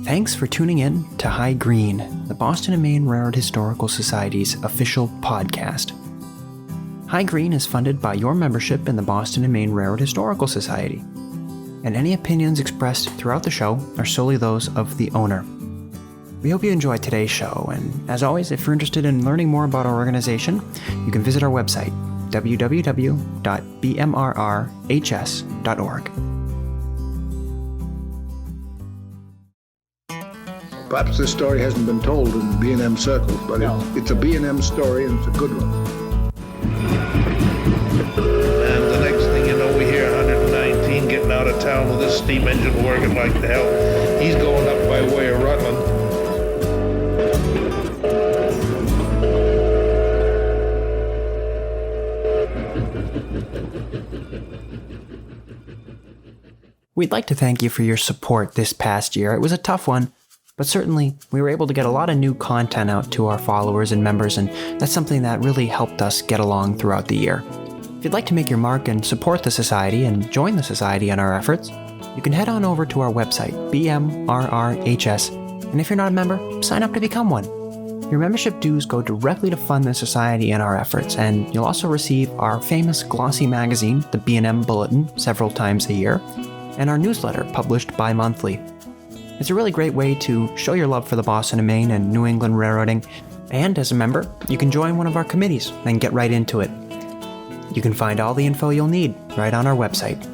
Thanks for tuning in to High Green, the Boston and Maine Railroad Historical Society's official podcast. High Green is funded by your membership in the Boston and Maine Railroad Historical Society, and any opinions expressed throughout the show are solely those of the owner. We hope you enjoyed today's show, and as always, if you're interested in learning more about our organization, you can visit our website, www.B&MRRHS.org. Perhaps this story hasn't been told in B&M circles, but it's a B&M story and it's a good one. And the next thing you know, we hear 119 getting out of town with this steam engine working like the hell. He's going up by way of Rutland. We'd like to thank you for your support this past year. It was a tough one, but certainly we were able to get a lot of new content out to our followers and members, and that's something that really helped us get along throughout the year. If you'd like to make your mark and support the Society and join the Society in our efforts, you can head on over to our website, B&MRRHS, and if you're not a member, sign up to become one. Your membership dues go directly to fund the Society and our efforts, and you'll also receive our famous glossy magazine, the B&M Bulletin, several times a year, and our newsletter published bi-monthly. It's a really great way to show your love for the Boston and Maine and New England railroading, and as a member, you can join one of our committees and get right into it. You can find all the info you'll need right on our website.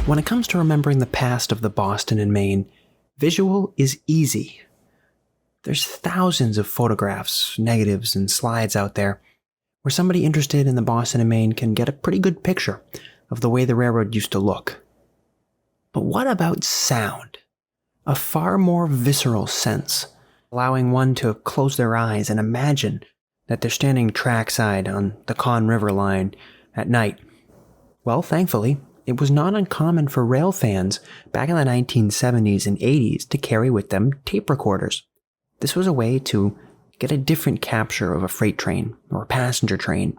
When it comes to remembering the past of the Boston and Maine, visual is easy. There's thousands of photographs, negatives, and slides out there where somebody interested in the Boston and Maine can get a pretty good picture of the way the railroad used to look. But what about sound? A far more visceral sense, allowing one to close their eyes and imagine that they're standing trackside on the Conn River Line at night. Well, thankfully, it was not uncommon for rail fans back in the 1970s and 80s to carry with them tape recorders. This was a way to get a different capture of a freight train or a passenger train.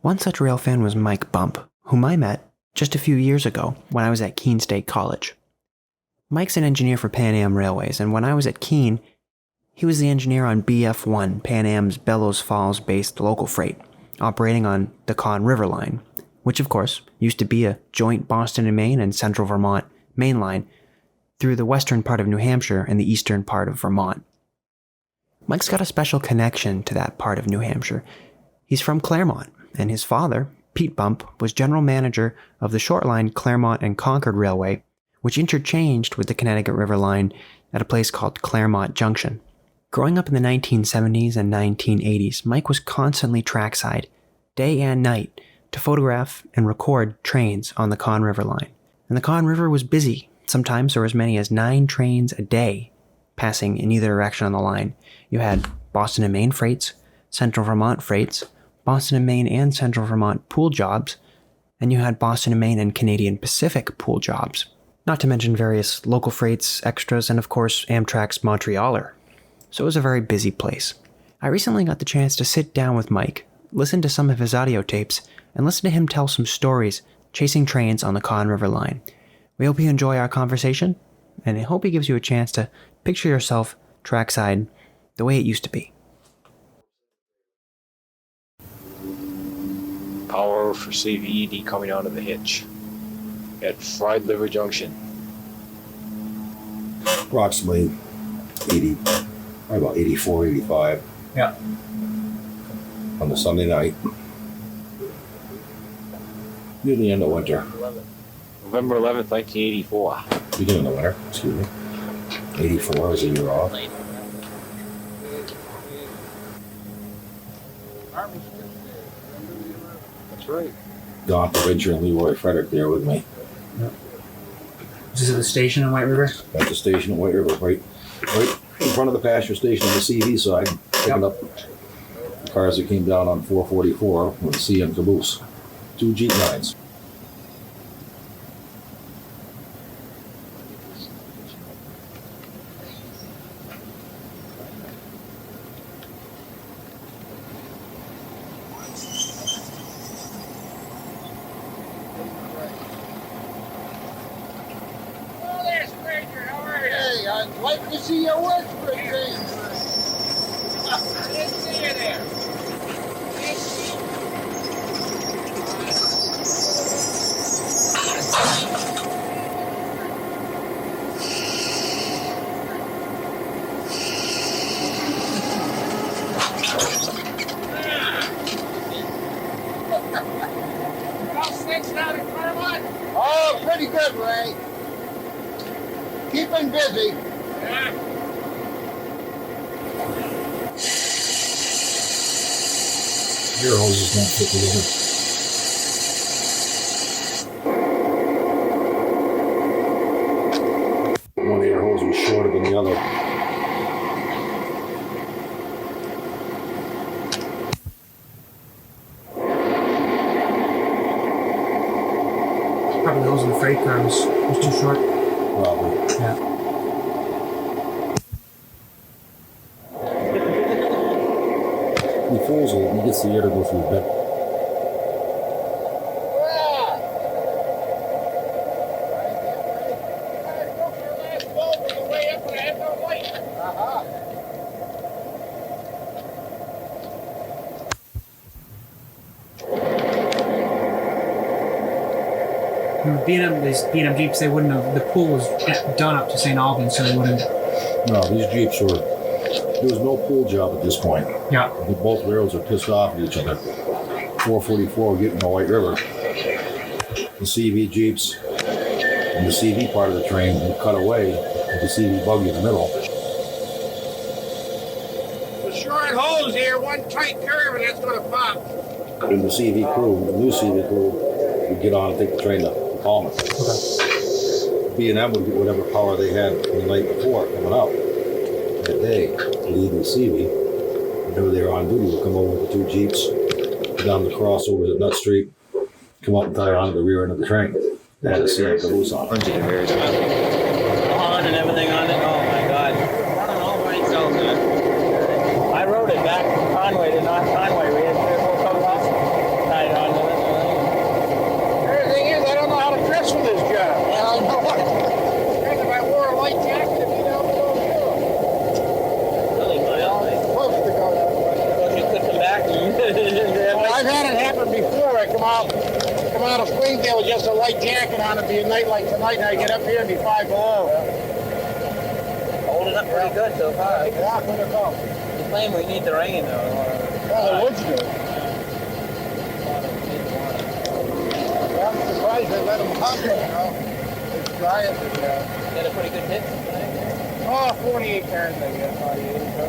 One such rail fan was Mike Bump, whom I met just a few years ago when I was at Keene State College. Mike's an engineer for Pan Am Railways, and when I was at Keene, he was the engineer on BF1, Pan Am's Bellows Falls-based local freight, operating on the Conn River Line, which of course used to be a joint Boston and Maine and Central Vermont main line through the western part of New Hampshire and the eastern part of Vermont. Mike's got a special connection to that part of New Hampshire. He's from Claremont, and his father, Pete Bump, was general manager of the short line Claremont and Concord Railway, which interchanged with the Connecticut River Line at a place called Claremont Junction. Growing up in the 1970s and 1980s, Mike was constantly trackside, day and night, to photograph and record trains on the Conn River Line. And the Conn River was busy. Sometimes there were as many as 9 trains a day passing in either direction on the line. You had Boston and Maine freights, Central Vermont freights, Boston and Maine and Central Vermont pool jobs, and you had Boston and Maine and Canadian Pacific pool jobs. Not to mention various local freights, extras, and of course Amtrak's Montrealer. So it was a very busy place. I recently got the chance to sit down with Mike, listen to some of his audio tapes, and listen to him tell some stories chasing trains on the Conn River Line. We hope you enjoy our conversation, and I hope it gives you a chance to picture yourself trackside the way it used to be. Power for CVED coming out of the hitch at Fried Liver Junction. Approximately 80, probably about 84, 85 Yeah. on the Sunday night. Near the end of winter. November 11th, 1984. Beginning of winter, excuse me. 84 was a year off. That's right. Don Provincial and Leroy Frederick there with me This is at the station in White River? at the station in White River, right in front of the pasture station on the CV side, picking up the cars that came down on 444 with a CM caboose. 2 Jeep 9s. Hey, I'd like to see your work for a change. I didn't see you there. How's things down in Claremont? Oh, pretty good, Ray. Keeping busy. Yeah. Your hoses don't fit together. One air hose was shorter than the other. Probably those in the freight car was too short. Probably. Yeah. He fools it, he gets the air to go through the bed. These B&M Jeeps, they wouldn't have, the pool was done up to St. Albans, so they wouldn't. No, these Jeeps were, there was no pool job at this point. Yeah. Both rails are pissed off at each other. 444 getting to White River. The CV Jeeps and the CV part of the train would cut away with the CV buggy in the middle. The short hose here, one tight curve, and that's gonna pop. And the CV crew, the new CV crew, would get on and take the train to Palmer. Okay. B&M would get whatever power they had the night before coming out. That day, lead the CV, whenever they were on duty, would come over with the 2 Jeeps, down the crossovers at Nut Street, come up and tie onto the rear end of the train. They had a CM caboose on it. Bunch of conveyors. On and everything on it. Oh my God. Running all by itself, man. I rode it back from Conway to North Conway. We had 3 or 4 coaches tied on to it. Everything is, I don't know how to dress for this job. Yeah, I know what. If I wore a light jacket, it'd be down below here. Really mild. Supposed to go that way. Suppose you could come back. Well, I've had it happen before. I come out of Springdale with just a light jacket on. It'd be a night like tonight, and I get up here and be 5 below. Holding up pretty good so far. Yeah, good to go. You claim we need the rain though. Well, the woods do. I'm surprised they let them come, It's dry up there. Get a pretty good hit tonight. Oh, 48 cars, I guess. 48 or so.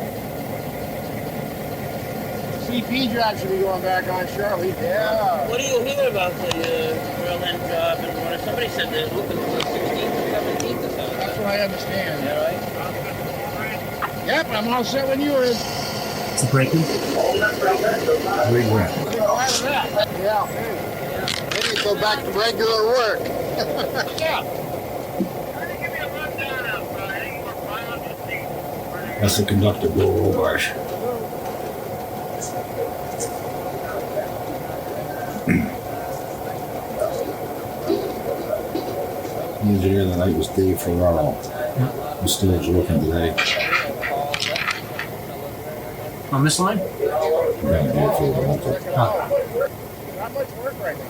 CP job should be going back on shortly. Yeah. What do you hear about the Railfanning job? And what somebody said they're looking for the 16th or 17th or something. That's what I understand. Is that right? Yep, I'm all set when you is. It's a break-in. Big ramp. Yeah. Then you go back to regular work. Yeah. That's the conductor, Bill Robarsh. The engineer that night was Dave Ferraro. He's still working today. On this line? Yeah, Dave Ferraro. Oh. Not much work right now.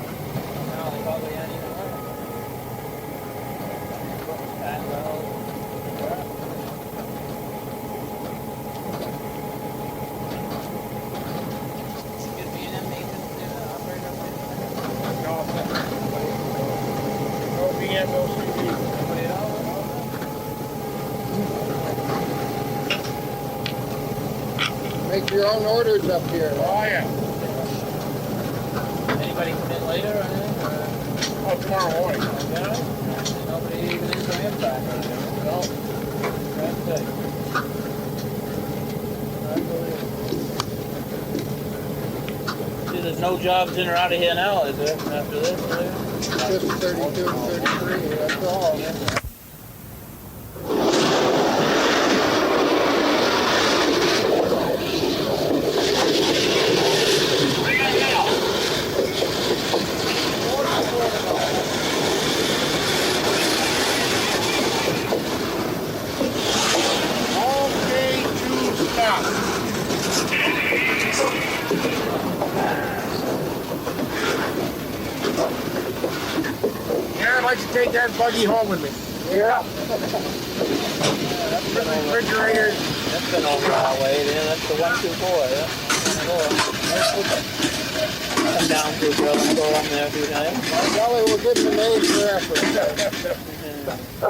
Make your own orders up here. Oh, yeah. Anybody come in later or anything? Oh, tomorrow morning. Yeah? Nobody even in for impact or anything? No. That's it. See, there's no jobs in or out of here now, is there, after this? Just 32 and 33, that's all. Okay, to stop. Yeah, I'd like to take that buggy home with me. Yeah. That's the refrigerator. That's been over our way there. That's the 124, yeah? Come down through Berlin, go up there a few times. Golly, we're getting an age for effort.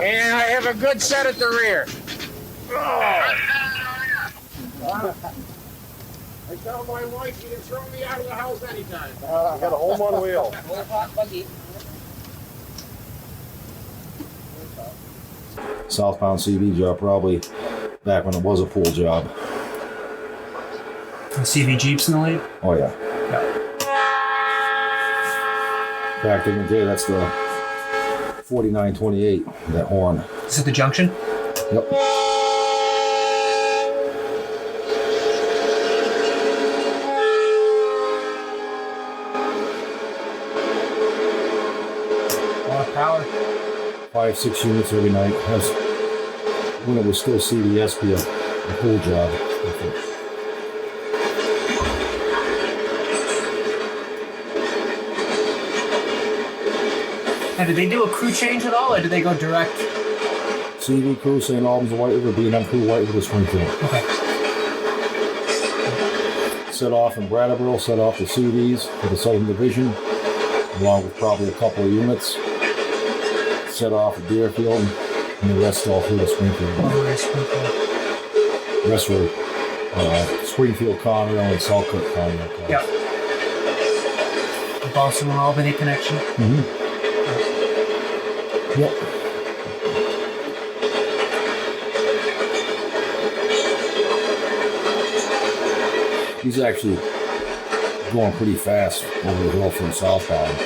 And I have a good set at the rear. Oh. I tell my wife she can throw me out of the house anytime. I got a home on wheel. Old hot buggy. Southbound CV job, probably back when it was a pool job. CV Jeeps in the lead? Oh yeah. Yeah. Back in the day, that's the 4928, that horn. Is it the junction? Yep. A lot of power. 5-6 units every night. That's when it was still CVSP, a pool job. And did they do a crew change at all, or did they go direct? CV crew, St. Albans, the White River, B&M crew, White River, Springfield. Okay. Set off in Brattleboro, set off the CVs for the Southern Division, along with probably a couple of units. Set off at Deerfield, and the rest all through to Springfield. Rest were Springfield, Conn River, and Selkirk, Conn River. Yeah. The Boston and Albany connection. Mm-hmm. Yep. He's actually going pretty fast over the hill from southbound.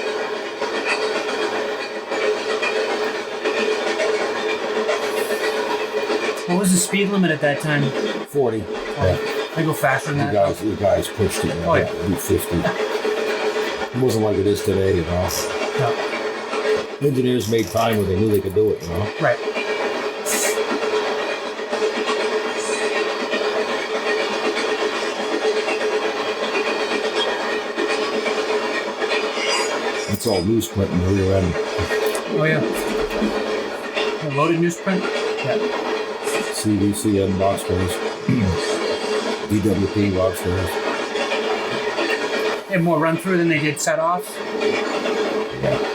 What was the speed limit at that time? 40. Yeah. They go faster than that. You guys pushed it. Oh, yeah. Do 50. It wasn't like it is today, you know. No. Engineers made time when they knew they could do it, you know. Right. It's all newsprint in the rear end. Oh yeah. A loaded newsprint? Yeah. CVCN box springs. DWP box springs. They had more run through than they did set off. Yeah.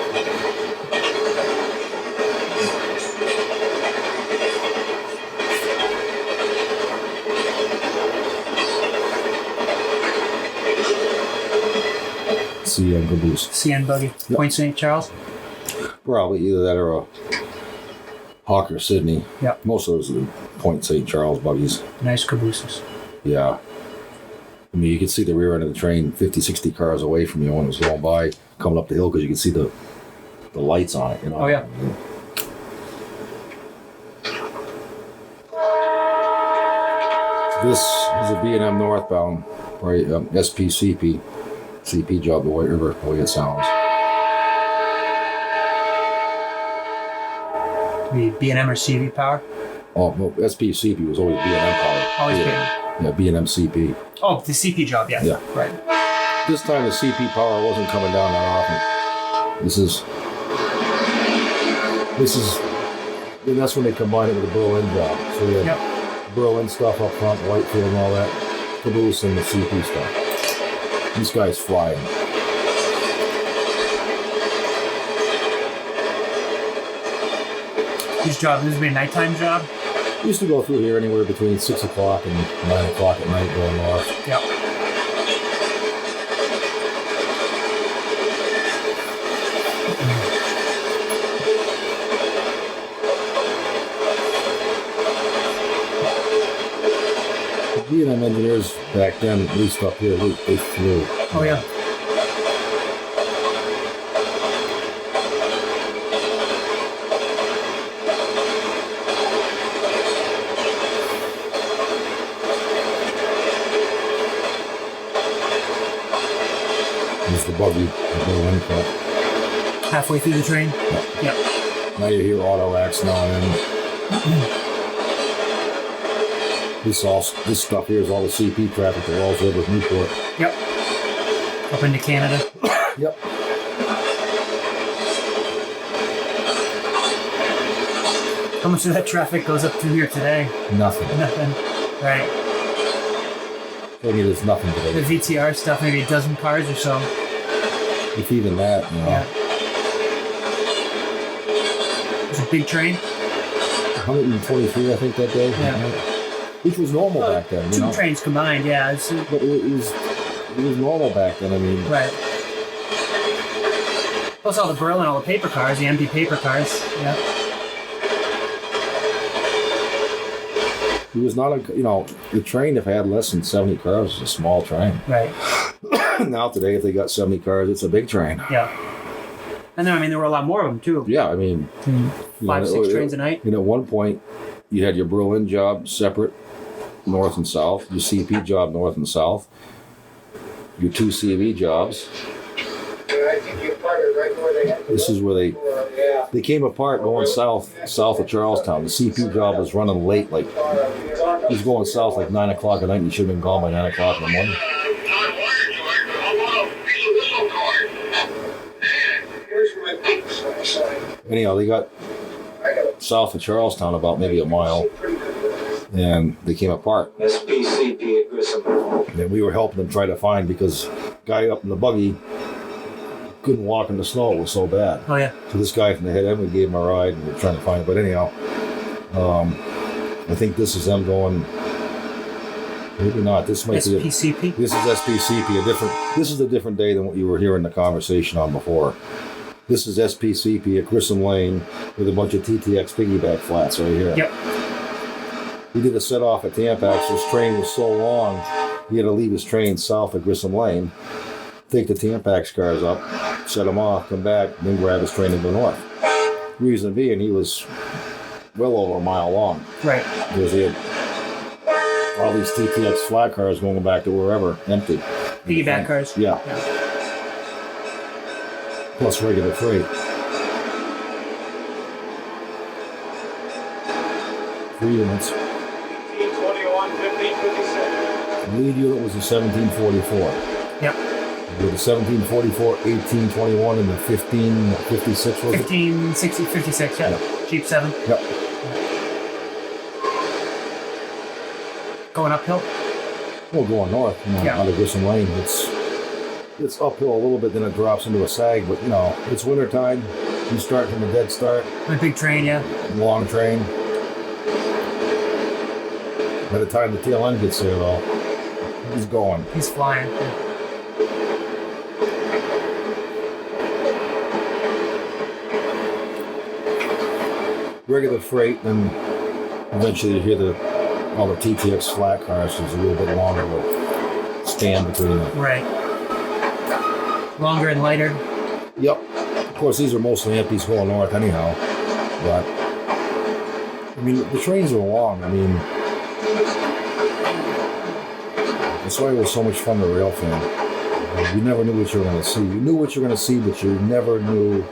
CN caboose. CN buggy. Yep. Point St. Charles. Probably either that or a Hawker Sydney. Yep. Most of those are Point St. Charles buggies. Nice cabooses. Yeah. I mean, you could see the rear end of the train 50, 60 cars away from you when it was going by, coming up the hill, because you could see the lights on it, you know. Oh yeah. This is a B&M northbound, right? SPCP. CP job, the White River, the way it sounds. The B&M or CV power? Oh, well, SPCP was always B&M power. Always Yeah, B&M CP. Oh, the CP job, yes. Yeah. Right. This time the CP power wasn't coming down that often. This is, and that's when they combine it with the Berlin job. So you have Berlin stuff up front, Whitefield and all that, caboose and the CP stuff. These guys flying. Whose job? This would be a nighttime job? Used to go through here anywhere between 6 o'clock and 9 o'clock at night going north. Yep. The B&M engineers back then, at least up here, they flew. Oh, yeah. There's the buggy, the little end cut. Halfway through the train? Yep. Now you hear auto racks now and then. This stuff here is all the CP traffic that rolls over Newport. Yep. Up into Canada. Yep. How much of that traffic goes up through here today? Nothing. Nothing. Right. I mean, there's nothing today. The VTR stuff, maybe a dozen cars or so. If even that, you know. Yeah. It's a big train. 123, I think, that day. Yeah. Which was normal back then, you Two know. trains combined, yeah. It's, But it was normal back then. I mean, right. Plus all the Berlin, all the paper cars, the empty paper cars. Yeah. it was not a, you know, the train, if it had less than 70 cars, was a small train. Right. Now today, if they got 70 cars, it's a big train. Yeah. And then, I mean, there were a lot more of them, too. Yeah, I mean, 5, 6 trains a night. You know, at one point, you had your Berlin job separate, north and south, your CP job north and south, your 2 CV jobs. This is where they came apart going south of Charlestown. The CP job was running late, like he was going south like 9 o'clock at night, and he should have been gone by 9 o'clock in the morning. Anyhow, they got south of Charlestown about maybe a mile, and they came apart. SPCP at Grissom. And we were helping them try to find, because guy up in the buggy couldn't walk in the snow, it was so bad. Oh, yeah. So this guy from the head end, we gave him a ride, and we were trying to find it. But anyhow, I think this is them going, maybe not, this might be SPCP? this is SPCP, this is a different day than what you were hearing the conversation on before. This is SPCP at Grissom Lane with a bunch of TTX piggyback flats right here. Yep. He did a set off at Tampax. His train was so long, he had to leave his train south of Grissom Lane, take the Tampax cars up, set them off, come back, then grab his train and go north. Reason being, he was well over a mile long. Right. Because he had all these TTX flat cars going back to wherever, empty. Piggyback cars? Yeah. Plus regular freight. 3 units. 1521, 1556. The lead unit was a 1744. Yep. With the 1744, 1821, and the 1556 was it? 1560, 56, yeah. Yep. Jeep 7. Yep. Going uphill? Well, going north, you know, Yeah. out of Grissom Lane, it's uphill a little bit, then it drops into a sag, but you know, it's winter time. You start from a dead start, A big train, yeah. long train. By the time the tail end gets there, though, he's going. He's flying. Regular freight, then eventually you hear all the TTX flat cars. There's a little bit longer of a span between them. Right. Longer and lighter. Yep. Of course, these are mostly empties going north anyhow. But, I mean, the trains are long. I mean, that's why it was so much fun to railfan. You never knew what you were going to see. You knew what you were going to see, but you never knew.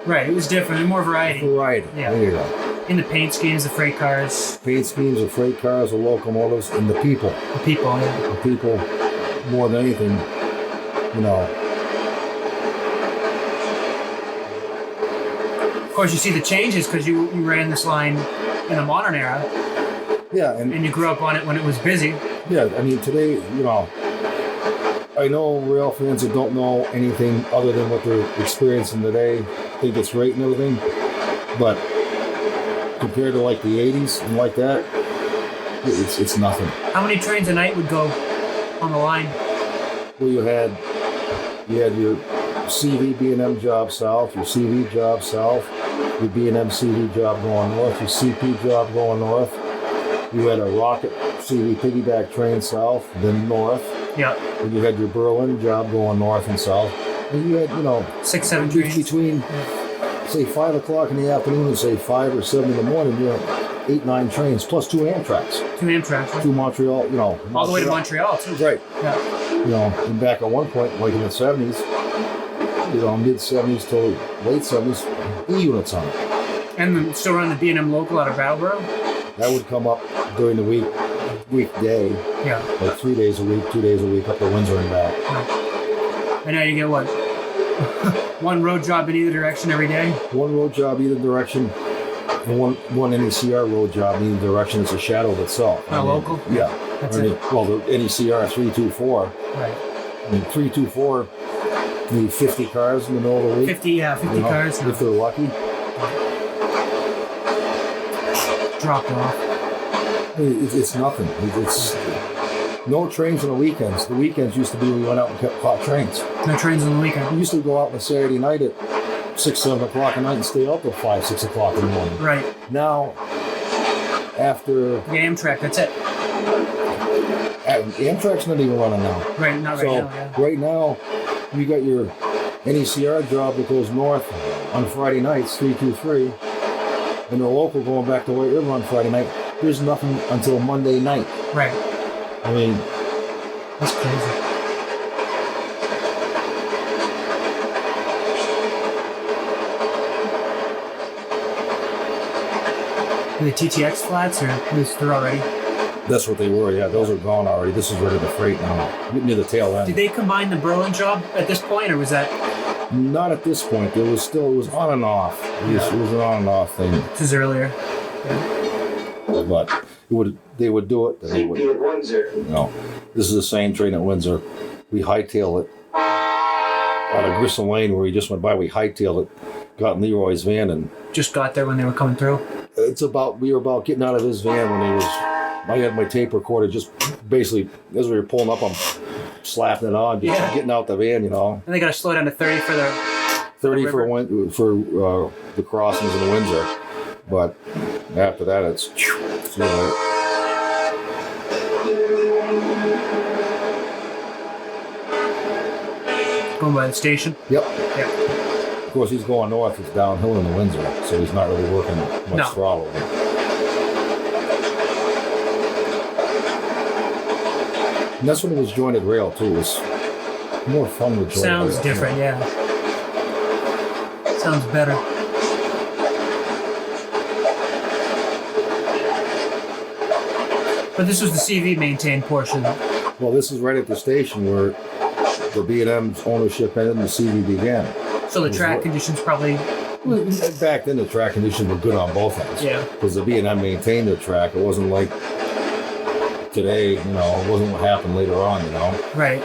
Right, it was different and more variety. Variety. Yeah. There you go. In the paint schemes, the freight cars. Paint schemes of freight cars, the locomotives, and the people. The people, yeah. The people, more than anything, you know. Of course, you see the changes because you ran this line in the modern era, Yeah, and you grew up on it when it was busy. yeah, I mean, today, you know, I know rail fans that don't know anything other than what they're experiencing today, think it's great and everything, but compared to like the 80s and like that, it's nothing. How many trains a night would go on the line? Well, you had your CV B&M job south, your CV job south, your B&M CV job going north, your CP job going north. You had a Rocket CV piggyback train south, then north. Yeah. And you had your Berlin job going north and south. And you had, 6, 7 trains. Between, say, 5 o'clock in the afternoon and, say, 5 or 7 in the morning, you had 8, 9 trains, plus 2 Amtraks. 2 Amtraks. Right? To Montreal, All the way to Montreal, too. Right. Yeah. And back at one point, like in the 70s, mid 70s to late 70s, E-units on it. And then still run the B&M local out of Brattleboro? That would come up during the weekday. Yeah. Like 3 days a week, 2 days a week, up to Windsor and back. Yeah. And now you get what? One road job in either direction every day? One road job either direction, and one NECR road job in either direction. It's a shadow of itself. Local? Yeah. That's it. Well, the NECR 324. Right. I mean, 324 need 50 cars in the middle of the week. 50 cars. If they're lucky. Dropped off. It's nothing. It's no trains on the weekends. The weekends used to be we went out and caught trains. No trains on the weekend. We used to go out on a Saturday night at 6, 7 o'clock at night and stay out till 5, 6 o'clock in the morning. Right. Now, after... The Amtrak, that's it. Amtrak's not even running now. Right, not right now, yeah. Right now, you got your NECR job that goes north on Friday nights, 323, and the local going back to White River on Friday night. There's nothing until Monday night. Right. I mean... That's crazy. Are the TTX flats, or at least they're already? That's what they were, yeah. Those are gone already. This is ready to freight now. Near the tail end. Did they combine the Berlin job at this point, or was that? Not at this point. It was on and off. It was an on and off thing. This was earlier. Yeah. But they would do it. They would. CP at Windsor. This is the same train at Windsor. We hightailed it out of Grissom Lane where he just went by. We hightailed it, got in Leroy's van, and just got there when they were coming through. We were about getting out of his van when I had my tape recorder just basically as we were pulling up, I'm slapping it on, just getting out the van, And they got to slow down to 30 for the 30 for the crossings in Windsor, but after that it's going by the station. Yep. Yep. Of course, he's going north. It's downhill in the Windsor, so he's not really working much throttle. And that's when it was jointed rail too. It was more fun with jointed rail. Sounds different, yeah. Sounds better. But this was the CV maintained portion. Well, this is right at the station where the B&M's ownership ended and the CV began. So the track conditions probably... Back then, the track conditions were good on both ends. Yeah. Because the B&M maintained the track. It wasn't like today, it wasn't what happened later on, Right.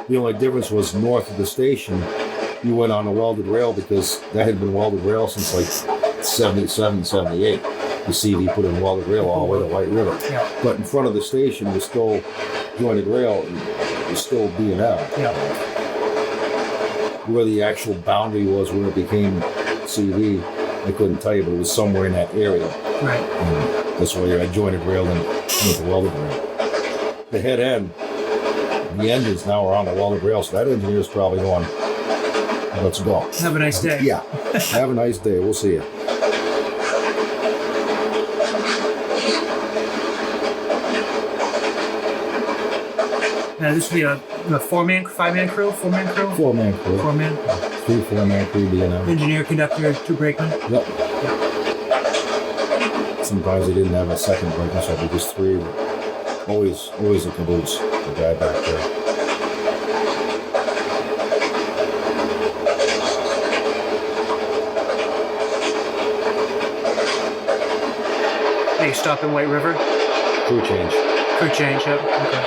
The only difference was north of the station, you went on a welded rail because that had been welded rail since like 77, 78. The CV put in welded rail all the way to White River. Yeah. But in front of the station was still jointed rail. It was still B&M. Yeah. Where the actual boundary was, where it became CV, I couldn't tell you, but it was somewhere in that area. Right. And that's why you had jointed rail and with the welded rail. The head end, the engines now are on the welded rail, so that engineer's probably going, let's go. Have a nice day. Yeah. Have a nice day. We'll see you. Now this would be a 4-man, 5-man crew, 4-man crew? 4-man crew. 4-man. 3 4-man crew B&M. Engineer, conductor, 2 brakemen. Yep. Sometimes they didn't have a second brakeman, so it'd be just 3. Always a caboose, the guy back there. They stop in White River. Crew change. Crew change, yep. Okay.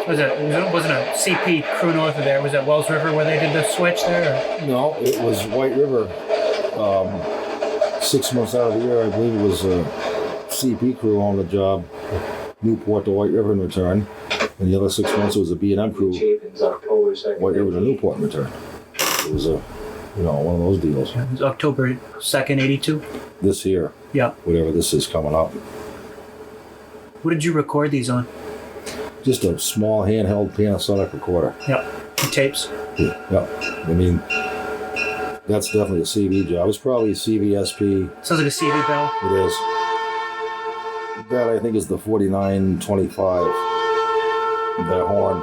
Wasn't a CP crew north of there? Was it Wells River where they did the switch there? Or? No, it was White River. 6 months out of the year, I believe it was a CP crew on the job, Newport to White River in return. And the other 6 months it was a B&M crew, Chapin's October 2nd. White River to Newport in return. It was one of those deals. It was October 2nd, 82. This year, Yeah. whatever this is coming up. What did you record these on? Just a small handheld Panasonic recorder. Yeah. The tapes. Yeah. I mean, that's definitely a CV job. It's probably a CVSP. Sounds like a CV bell. It is. That I think is the 4925. That horn.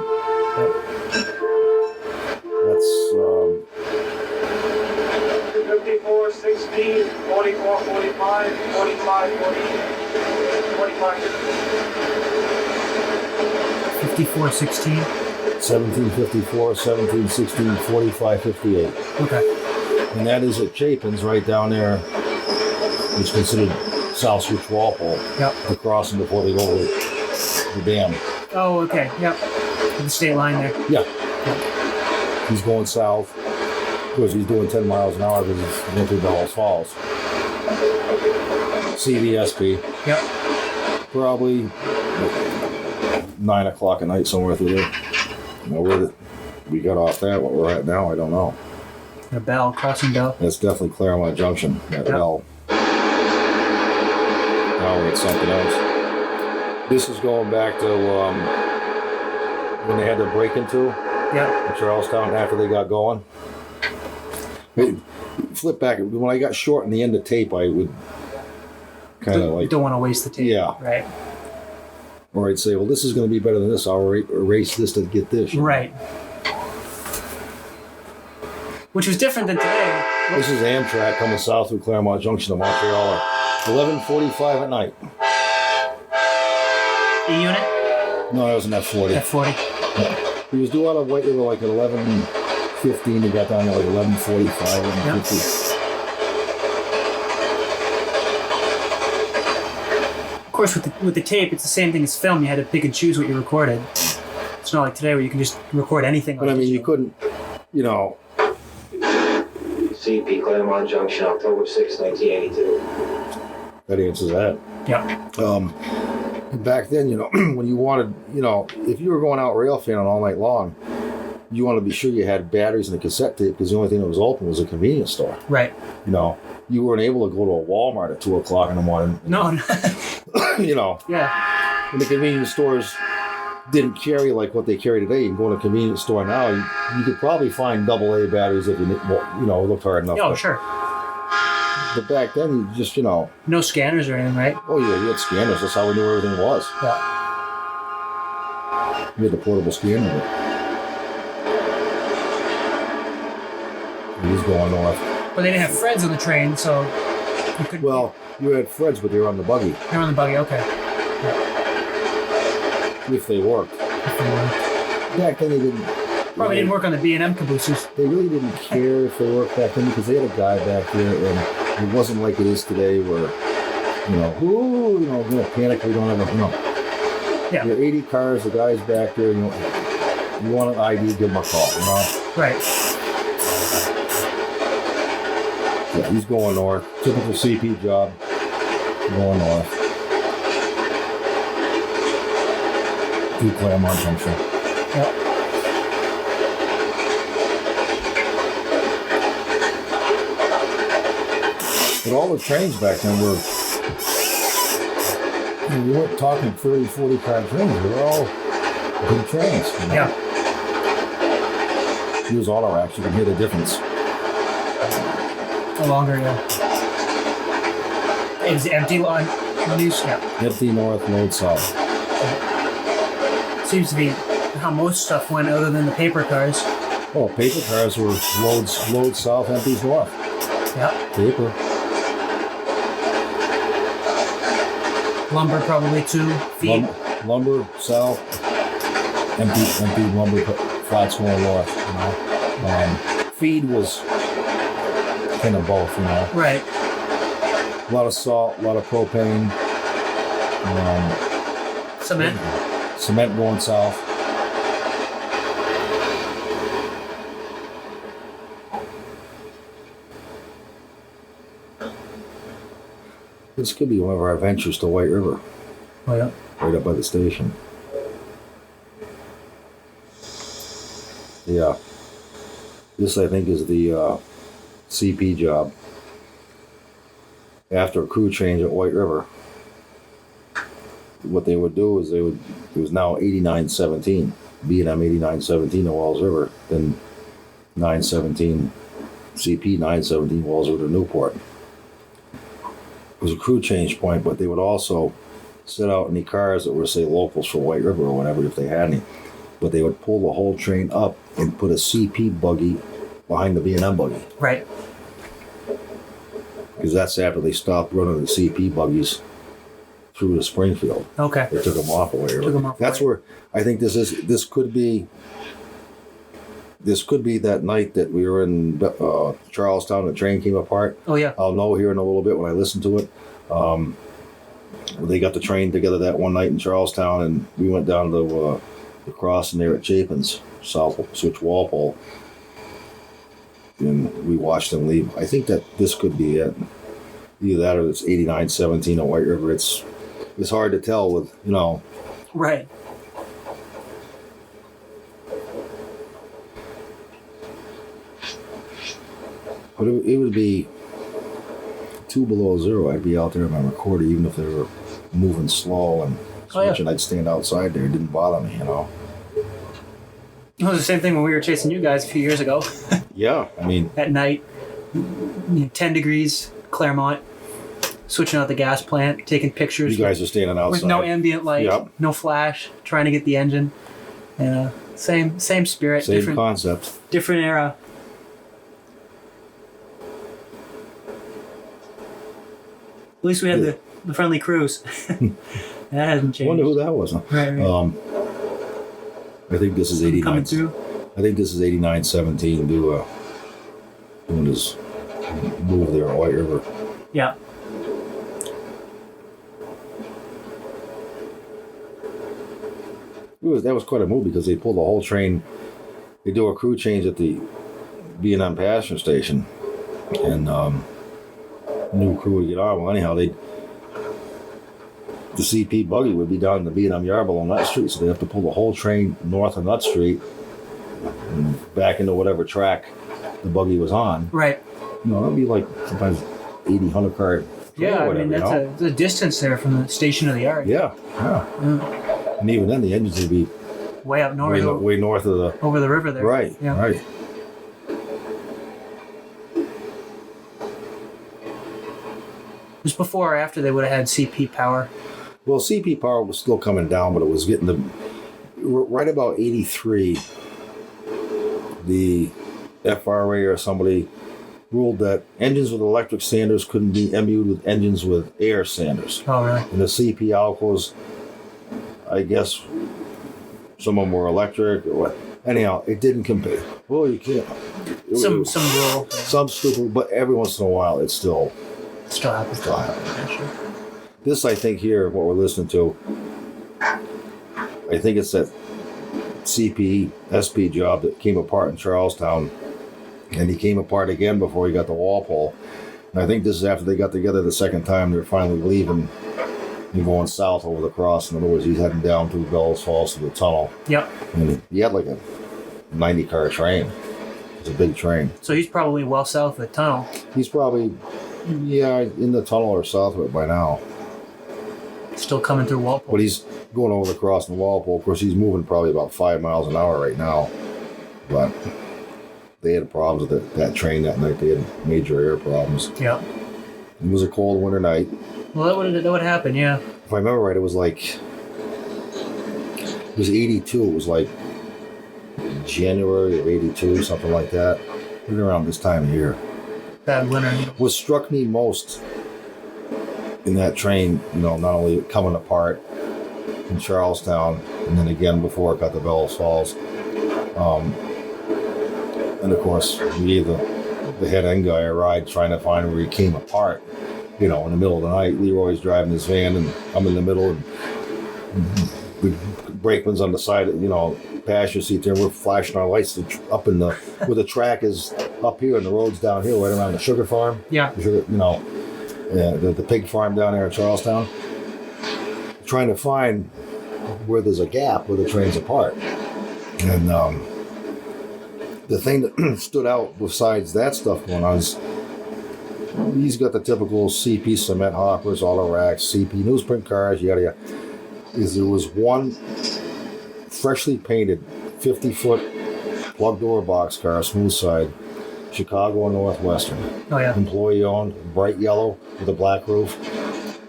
That's 54, 16, 44, 45, 45, 45. 5416. 1754, 1716, 45, 58. Okay. And that is at Chapin's right down there. It's considered South Switch Walpole. Yep. The crossing before they go over the dam. Oh, okay. Yep. The state line there. Yeah. He's going south. Of course, he's doing 10 miles an hour because he's going through Bellows Falls. CVSP. Yep. Probably 9 o'clock at night somewhere through there. Where we got off that, what we're at now, I don't know. A bell, crossing bell. That's definitely Claremont Junction, that bell. Now we're at something else. This is going back to when they had to break into Yep. Charlestown after they got going. Hey, flip back. When I got short in the end of tape, I would kind of like... Don't want to waste the tape. Yeah. Right. Or I'd say, well, this is going to be better than this. I'll erase this to get this. Right. Which was different than today. This is Amtrak coming south through Claremont Junction to Montreal at 11:45 at night. E-unit? No, that was an F40. F40. He was due out of White River like at 11:15. He got down there like 11:45, 11:50. Of course, with the tape, it's the same thing as film. You had to pick and choose what you recorded. It's not like today where you can just record anything. But I mean, you couldn't, you know. CP Claremont Junction, October 6, 1982. That answers that. Yeah. Back then, you know, when you wanted, you know, if you were going out railfanning all night long, you wanted to be sure you had batteries in the cassette tape because the only thing that was open was a convenience store. Right. You know, you weren't able to go to a Walmart at 2 o'clock in the morning. No. You know. Yeah. And the convenience stores didn't carry like what they carry today. You can go to a convenience store now. You could probably find AA batteries if you looked hard enough. Oh, sure. But back then, you just, you know. No scanners or anything, right? Oh, yeah, you had scanners. That's how we knew everything was. Yeah. You had the portable scanner. He's going north. But they didn't have Freds on the train, so you couldn't. Well, you had Freds, but they were on the buggy. They're on the buggy, okay. Yeah. If they worked. Back then, they didn't. Probably didn't work on the B&M cabooses. They really didn't care if they worked back then because they had a guy back there, and it wasn't like it is today where, you know, we're gonna panic. We don't have a, Yeah. There are 80 cars. The guy's back there. You want an ID? Give him a call. You know. Right. Yeah, he's going north. Typical CP job. Going north. Through Claremont Junction. Yep. But all the trains back then were, we weren't talking 30, 40 car trains. They were all big trains. You know? Yeah. Use auto racks, you can hear the difference. No longer, yeah. It was empty line. News, yeah. Empty north, load south. Seems to be how most stuff went other than the paper cars. Oh, paper cars were loads south, empties north. Yeah. Paper. Lumber probably too. Feed. Lumber south, empty lumber flats going north. You know, feed was kind of both. You know, Right. a lot of salt, a lot of propane. Cement. Cement going south. This could be one of our ventures to White River, Oh yeah. right up by the station. Yeah. This, I think, is the CP job. After a crew change at White River, what they would do is it was now 8917, B&M 8917 in Walls River, then 917, CP 917 Walls River to Newport. It was a crew change point, but they would also set out any cars that were, say, locals for White River or whatever, if they had any. But they would pull the whole train up and put a CP buggy behind the B&M buggy. Right. Because that's after they stopped running the CP buggies through to Springfield. Okay. They took them off away. Took 'em off That's away. where I think this could be that night that we were in Charlestown. The train came apart. Oh yeah. I'll know here in a little bit when I listen to it. They got the train together that one night in Charlestown, and we went down to the crossing there at Chapin's, South Switch Walpole, and we watched them leave. I think that this could be it. Either that or it's 8917 at White River. It's hard to tell with, Right. but it would be 2 below zero. I'd be out there on my recorder, even if they were moving slow and Oh, yeah. switching. I'd stand outside there. It didn't bother me, It was the same thing when we were chasing you guys a few years ago. Yeah, I mean, At night, 10 degrees, Claremont, switching out the gas plant, taking pictures you guys are standing outside. with no ambient light, Yep. no flash, trying to get the engine. And same spirit, Same different concept. different era. At least we had the friendly crews. That hasn't I changed. wonder who that was. Huh? Right. I think this is 89. Coming through. I think this is 8917 doing his move there at White River. Yeah. That was quite a move because they pulled the whole train. They do a crew change at the B&M passenger station, and new crew would get on. Well, anyhow, the CP buggy would be down in the B&M yard below Nut Street, so they have to pull the whole train north of Nut Street and back into whatever track the buggy was on. Right. That'd be like sometimes 80, 100 car. train Yeah, or I whatever, mean that's a distance there from the station to the yard. Yeah. And even then, the engines would be Way up north, way north of the. over the river there. Right. Yeah. Right. It was before or after they would have had CP power. Well, CP power was still coming down, but it was getting right about 83. The FRA or somebody ruled that engines with electric sanders couldn't be MU'd with engines with air sanders. Oh, really? And the CP alcos, I guess, some of them were electric or what. Anyhow, it didn't compare. Well, you can't. Some rule. Some stupid, but every once in a while, it's still. Still happens. Still happens. Yeah, sure. This, I think, here, what we're listening to, I think it's that CP SP job that came apart in Charlestown, and he came apart again before he got to Walpole. And I think this is after they got together the second time. They're finally leaving and going south over the cross. In other words, he's heading down through Bellows Falls to the tunnel. Yep. And he had like a 90-car train. It's a big train. So he's probably well south of the tunnel. He's probably, in the tunnel or south of it by now. Still coming through Walpole. But he's going over the cross in Walpole. Of course, he's moving probably about 5 miles an hour right now. But they had problems with that train that night. They had major air problems. Yeah. It was a cold winter night. Well, that would happen. Yeah. If I remember right, it was 82. It was like January of 82, something like that. Right around this time of year. Bad winter. What struck me most in that train, not only coming apart in Charlestown, and then again before it got to Bellows Falls, and of course we gave the head end guy a ride trying to find where he came apart. In the middle of the night, Leroy's driving his van, and I'm in the middle, and the brakeman's on the side, passenger seat there. And we're flashing our lights up in where the track is up here, and the road's down here, right around the sugar farm. Yeah. The sugar, the pig farm down there in Charlestown, trying to find where there's a gap where the train's apart. And the thing that stood out besides that stuff going on is he's got the typical CP cement hoppers, auto racks, CP newsprint cars, yada yada. Is there was one freshly painted 50-foot plug door boxcar, smooth side, Chicago and Northwestern. Oh yeah. Employee owned, bright yellow with a black roof.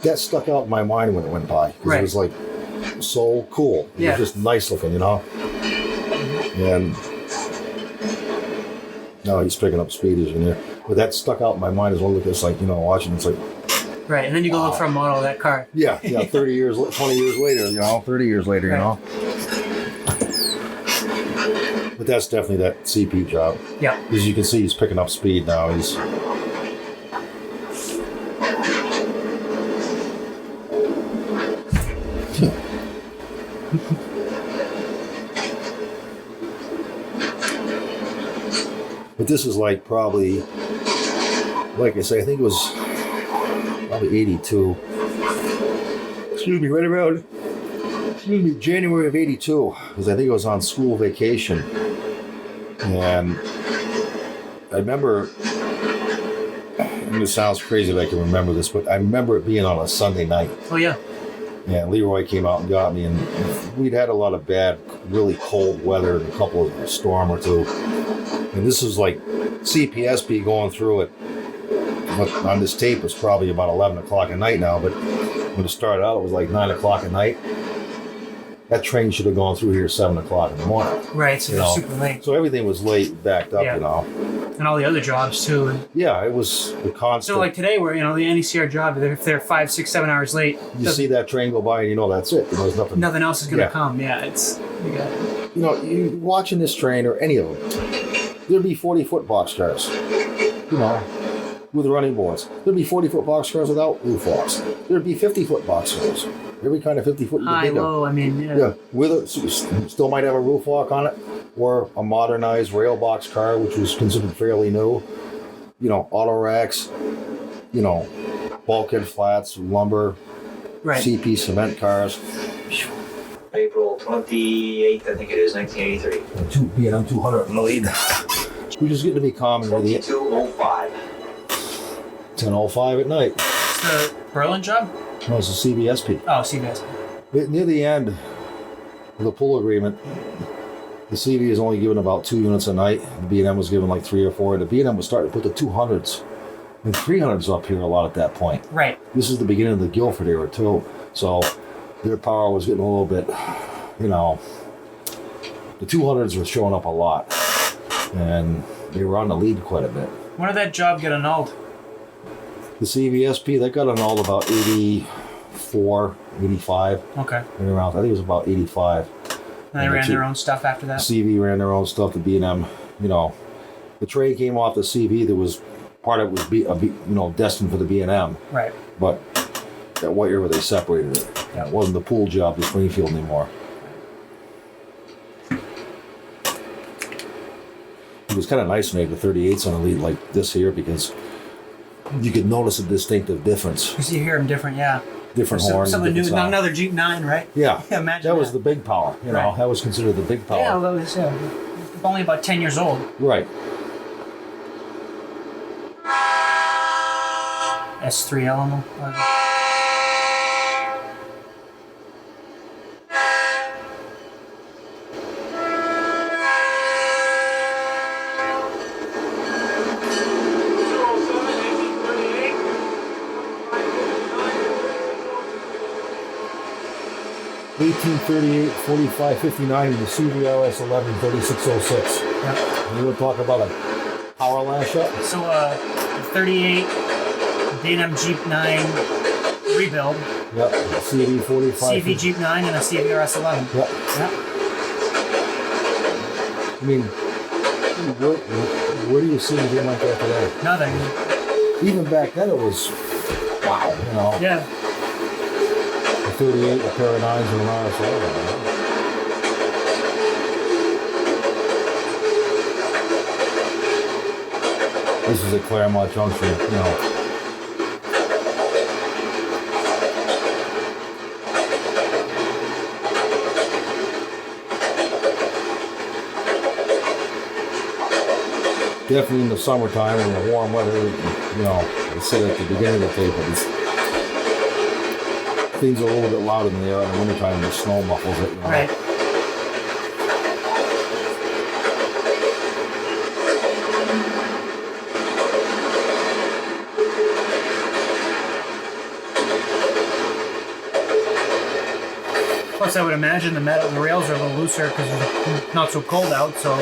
That stuck out in my mind when it went by. Because it was like so cool. It was just nice looking, you know? And now he's picking up speed as you know. But that stuck out in my mind as well. It's like, you know, watching it's like. Right, and then you go look for a model of that car. Yeah, 30 years, 20 years later, you know, 30 years later, you know. But that's definitely that CP job. Yeah. As you can see, he's picking up speed now. He's. But this is like probably, like I say, I think it was probably 82. Excuse me, right around, January of 82, because I think I was on school vacation. And I remember, and it sounds crazy that I can remember this, but I remember it being on a Sunday night. Oh, yeah. And Leroy came out and got me, and we'd had a lot of bad, really cold weather and a couple of a storm or two. And this was like CPSP going through it. But on this tape, it was probably about 11 o'clock at night now, but when it started out, it was like 9 o'clock at night. That train should have gone through here 7 o'clock in the morning. Right, so they're super late. So everything was late, backed up, you know. And all the other jobs, too. Yeah, it was the constant. So, like today, where, you know, the NECR job, if they're 5, 6, 7 hours late. You see that train go by and you know that's it. You know, there's nothing. Nothing else is going to come. Yeah, it's. You got it. You know, you watching this train or any of them, there'd be 40-foot boxcars, you know, with running boards. There'd be 40-foot boxcars without roof walks. There'd be 50-foot boxcars. Every kind of 50-foot you high, can think of. low, I mean, Yeah, with a, still might have a roof walk on it, or a modernized rail box car, which was considered fairly new. You know, auto racks, you know, bulkhead flats, lumber, CP cement cars. April 28th, I think it is, 1983. B&M 200 in the lead. We're just getting to be common with the 22:05. 10:05 at night. It's the Berlin job? No, it's a CBSP. Oh, CBS. Near the end of the pool agreement, the CV is only given about 2 units a night. The B&M was given like 3 or 4. The B&M was starting to put the 200s and 300s up here a lot at that point. Right. This is the beginning of the Guilford era too. So their power was getting a little bit, you know, the 200s were showing up a lot. And they were on the lead quite a bit. When did that job get annulled? The CVSP, that got annulled about 84, 85. Okay. Around, I think it was about 85. And they ran their own stuff after that? CV ran their own stuff. The B&M, you know, the trade came off the CV. There was, part of it was, you know, destined for the B&M. Right. But that what year they separated it. Yeah. It wasn't the pool job to Springfield anymore. It was kind of nice to make the 38s on a lead like this here because you could notice a distinctive difference. Because you hear them different, yeah. Different horns. Something new, sound. another Jeep 9, right? Yeah. Imagine that was the big power, you know. That was considered the big power. Yeah, although it's only about 10 years old. Right. S3 Eleanor. $1838, $45.59 in the CVRS 11 3606. Yep. You would talk about a power lash up? So, 38 B&M Jeep 9 rebuild. Yep. CV 45. CV Jeep 9 and a CVRS 11. Yep. Yep. I mean, where do you see anything like that today? Nothing. Even back then it was, wow, you know. Yeah. 38, a pair of 9s and an RS11. This is at Claremont Junction, you know. definitely in the summertime and the warm weather, you know, I said at the beginning of the tape, things are a little bit louder than they are in the wintertime when the snow muffles it. You know? Right. Plus, I would imagine the rails are a little looser because it's not so cold out, so...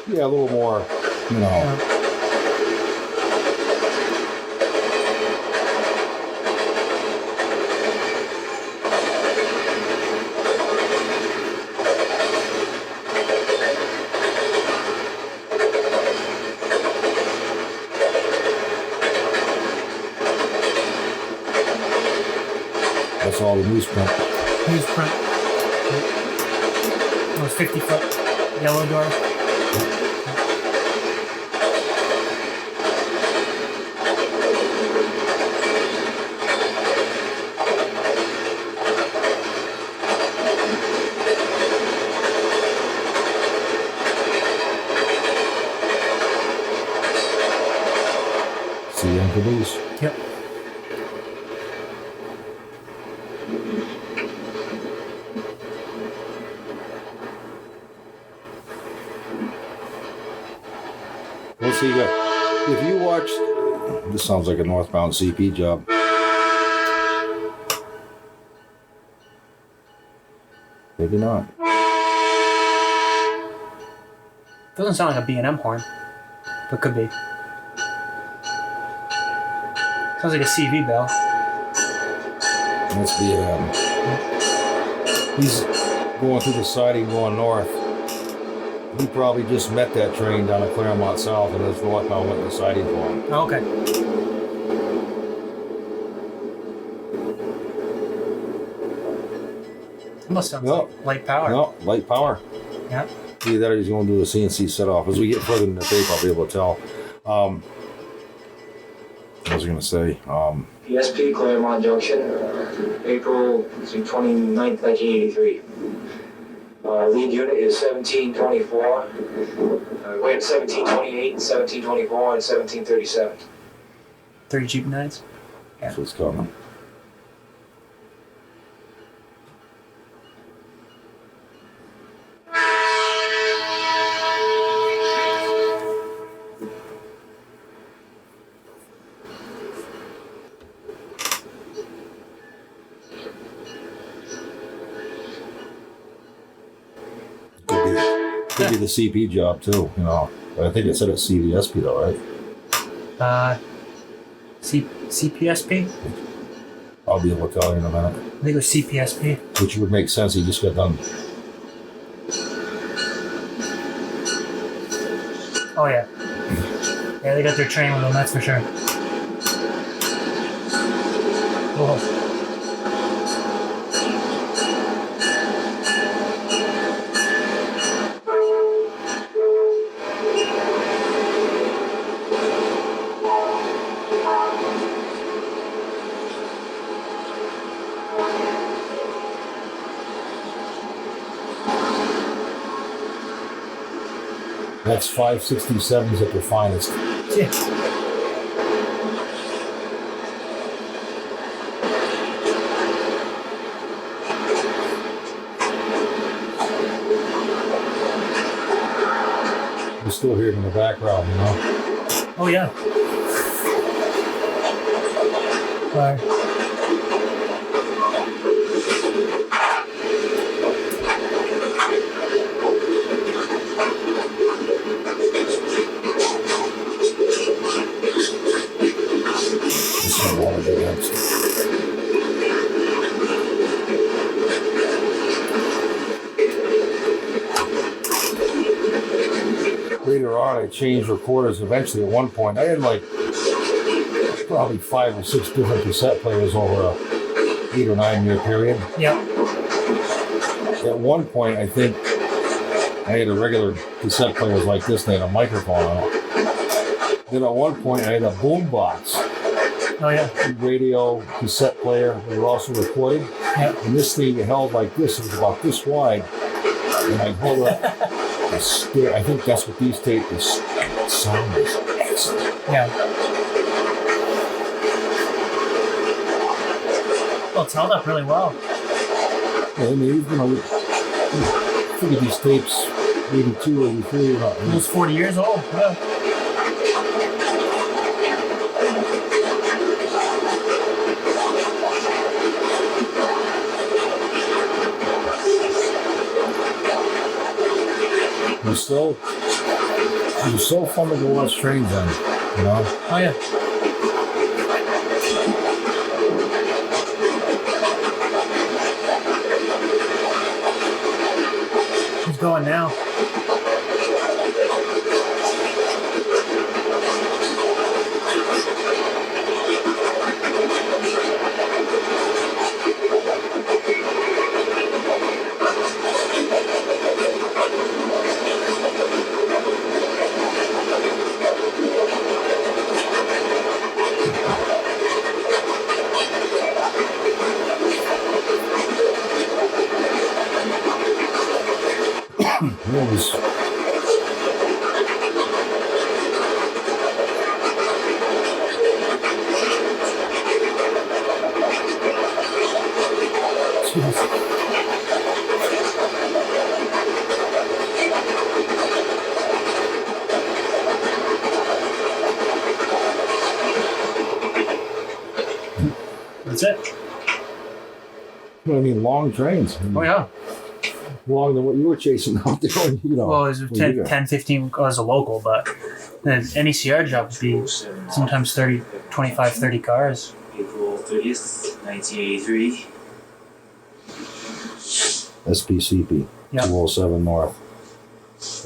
Yeah, a little more, you know... That's all the newsprint. Newsprint. Oh, 50-foot yellow door. See you in caboose. Yep. Let's see, if you watched, this sounds like a northbound CP job. Maybe not. Doesn't sound like a B&M horn, but could be. Sounds like a CV bell. That's B&M. He's going through the siding going north. He probably just met that train down at Claremont South, and this northbound went in the siding for him. Oh, okay. Almost sounds like light power. No, light power. Yeah. Either that or he's going to do a CNC set off. As we get further in the tape, I'll be able to tell. What was I going to say? PSP, Claremont Junction, April 29th, 1983. Lead unit is 1724. We had 1728, 1724, and 1737. 3 Jeep 9s? That's what's coming. Could be the CP job too, you know. But I think it said it's CVSP though, right? CPSP? I'll be able to tell you in a minute. I think it was CPSP. Which would make sense, he just got done. Oh, yeah. Yeah, they got their train with them, that's for sure. Whoa. That's 567s at their finest. Yeah. You still hear it in the background, you know? Oh, yeah. Right. Later on, I changed recorders. Eventually, at one point, I had like probably 5 or 6 different cassette players over a 8 or 9 year period. Yeah. At one point, I think I had a regular cassette player like this and had a microphone on it. Then at one point, I had a boom box. Oh, yeah. Radio, cassette player. They were also recording. Yeah. And this thing held like this. It was about this wide. And I hold it up. I think that's what these tapes that sound was excellent. Yeah. Well, it's held up really well. Yeah, I mean, I figured these tapes, 82, 83, Almost 40 years old. Yeah. It was so fun to go watch trains on, you know? Oh, yeah. He's going now. It was. That's it. I mean, long trains. Oh, yeah. Longer than what you were chasing out there, you know. Well, it was 10, 15 as a local, but the NECR job would be sometimes 30, 25, 30 cars. April 30th, 1983. SPCP, Yep. 207 North.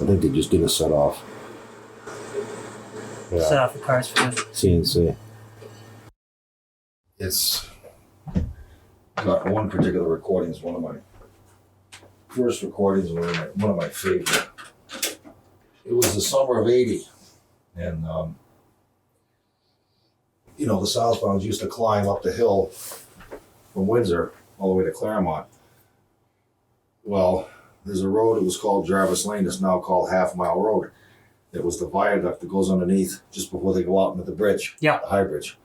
I think they just did a set off. Set off the cars for the CNC. It's got one particular recording is one of my first recordings, one of my favorite. It was the summer of '80, and you know, the southbounds used to climb up the hill from Windsor all the way to Claremont. Well, there's a road, it was called Jarvis Lane, it's now called Half Mile Road. It was the viaduct that goes underneath just before they go out into the bridge, Yeah. the high bridge.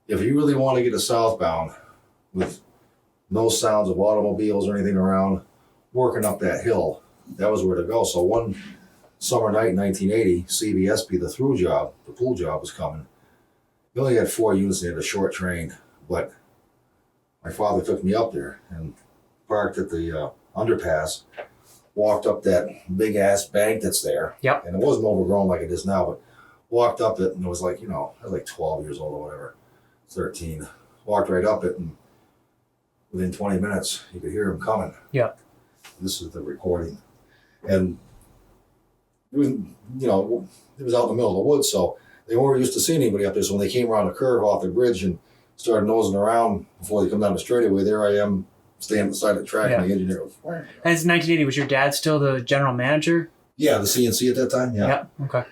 If you really want to get a southbound with no sounds of automobiles or anything around, working up that hill, that was where to go. So one summer night in 1980, CVSP, the through job, the pool job was coming. We only had 4 units and they had a short train, but my father took me up there and parked at the underpass, walked up that big ass bank that's there. Yep. And it wasn't overgrown like it is now, but walked up it and it was like, you know, I was like 12 years old or whatever, 13. Walked right up it and within 20 minutes, you could hear him coming. Yeah. This is the recording. And it was, you know, it was out in the middle of the woods, so they weren't used to seeing anybody up there. So when they came around the curve off the bridge and started nosing around before they come down the straightaway, there I am standing beside the track and the engineer was, And it's 1980. Was your dad still the general manager? yeah, the CNC at that time, yeah. Yeah. Okay.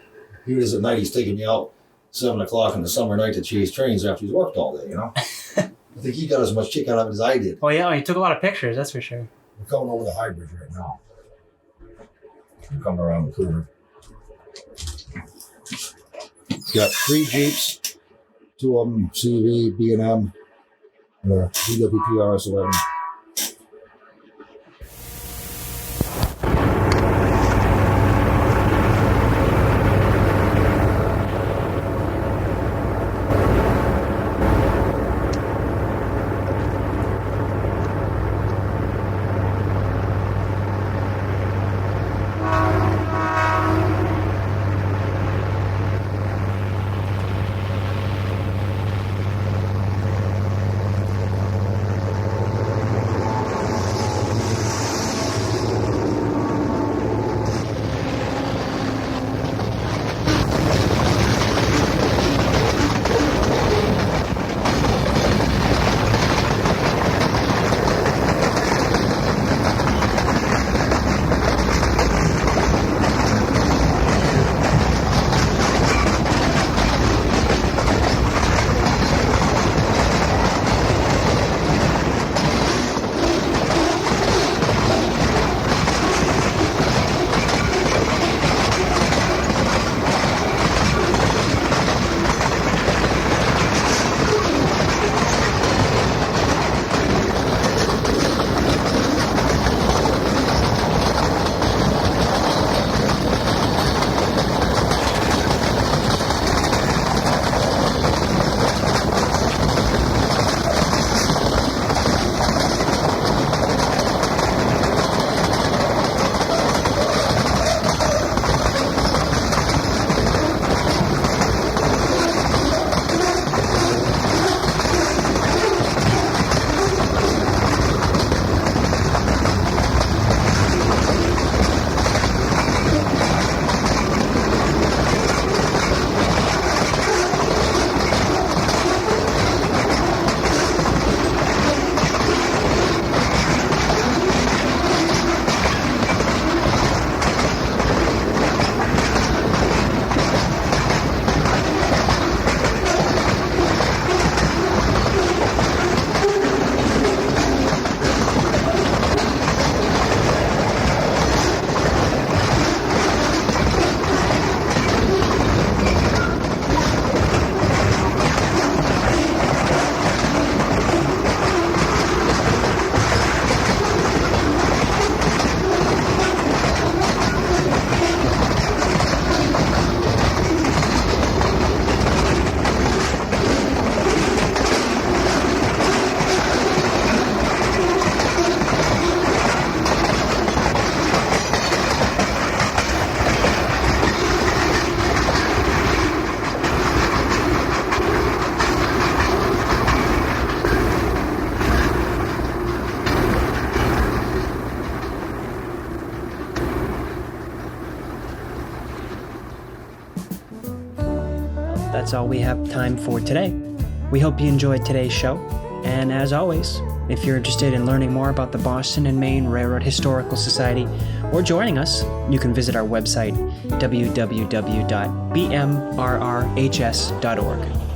He was at night, he's taking me out 7 o'clock in the summer night to chase trains after he's worked all day, you know? I think he got as much kick out of it as I did. Oh, yeah. He took a lot of pictures, that's for sure. We're coming over the high bridge right now. We're coming around the curve. Got 3 Jeeps, 2 of them CV, B&M, and a BWP RS11. that's all we have time for today. We hope you enjoyed today's show, and as always, if you're interested in learning more about the Boston and Maine Railroad Historical Society or joining us, you can visit our website, www.bmrrhs.org.